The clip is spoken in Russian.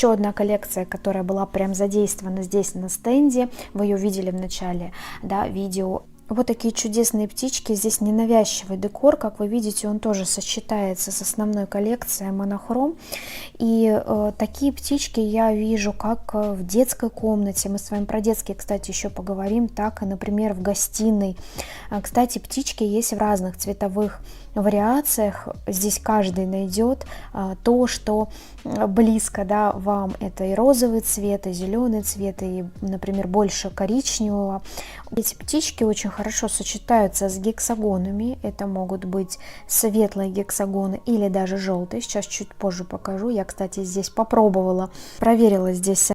Еще одна коллекция, которая была прям задействована здесь на стенде, вы ее видели в начале, да, видео. Вот такие чудесные птички, здесь ненавязчивый декор, как вы видите, он тоже сочетается с основной коллекцией монохром. И такие птички я вижу как в детской комнате, мы с вами про детские, кстати, еще поговорим, так и, например, в гостиной. Кстати, птички есть в разных цветовых вариациях, здесь каждый найдет то, что близко, да, вам. Это и розовый цвет, и зеленый цвет, и, например, больше коричневого. Эти птички очень хорошо сочетаются с гексагонами, это могут быть светлые гексагоны или даже желтые, сейчас чуть позже покажу. Я, кстати, здесь попробовала, проверила здесь